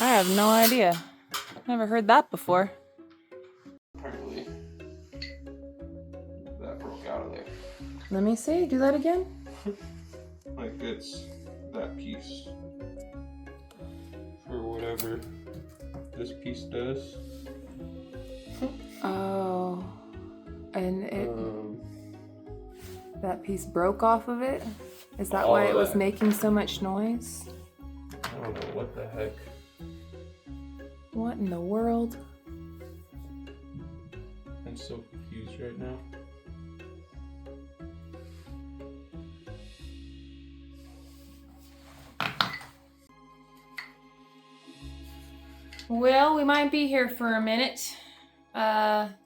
I have no idea. Never heard that before. Apparently, that broke out of there. Let me see. Do that again. Like it's that piece for whatever this piece does. Oh. And it... that piece broke off of it? Is that why it was making so much noise? I don't know what the heck. What in the world? I'm so confused right now. Well, we might be here for a minute.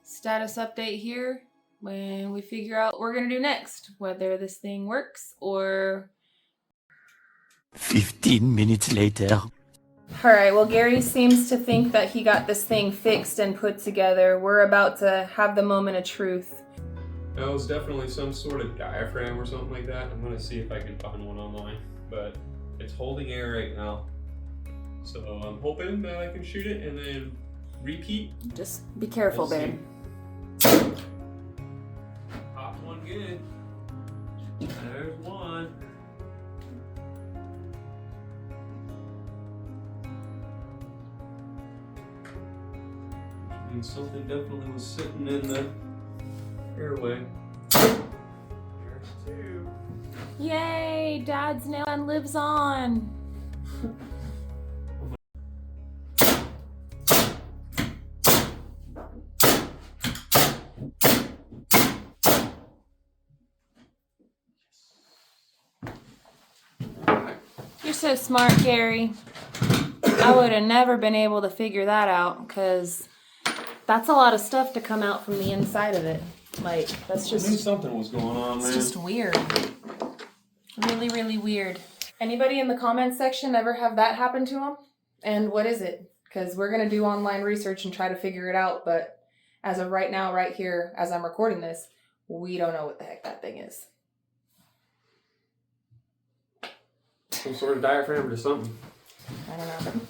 Status update here. When we figure out what we're gonna do next, whether this thing works or... 15 minutes later. Alright, well Gary seems to think that he got this thing fixed and put together. We're about to have the moment of truth. That was definitely some sort of diaphragm or something like that. I'm gonna see if I can find one online, but it's holding air right now. So I'm hoping that I can shoot it and then repeat. Just be careful, babe. Popped one good. There's one. Which means something definitely was sitting in the airway. There's two. Yay! Dad's nail gun lives on! You're so smart, Gary. I would have never been able to figure that out, because that's a lot of stuff to come out from the inside of it. Like, that's just... I knew something was going on, man. It's just weird. Really, really weird. Anybody in the comments section ever have that happen to them? And what is it? Because we're going to do online research and try to figure it out, but as of right now, right here, as I'm recording this, we don't know what the heck that thing is. Some sort of diaphragm or something. I don't know.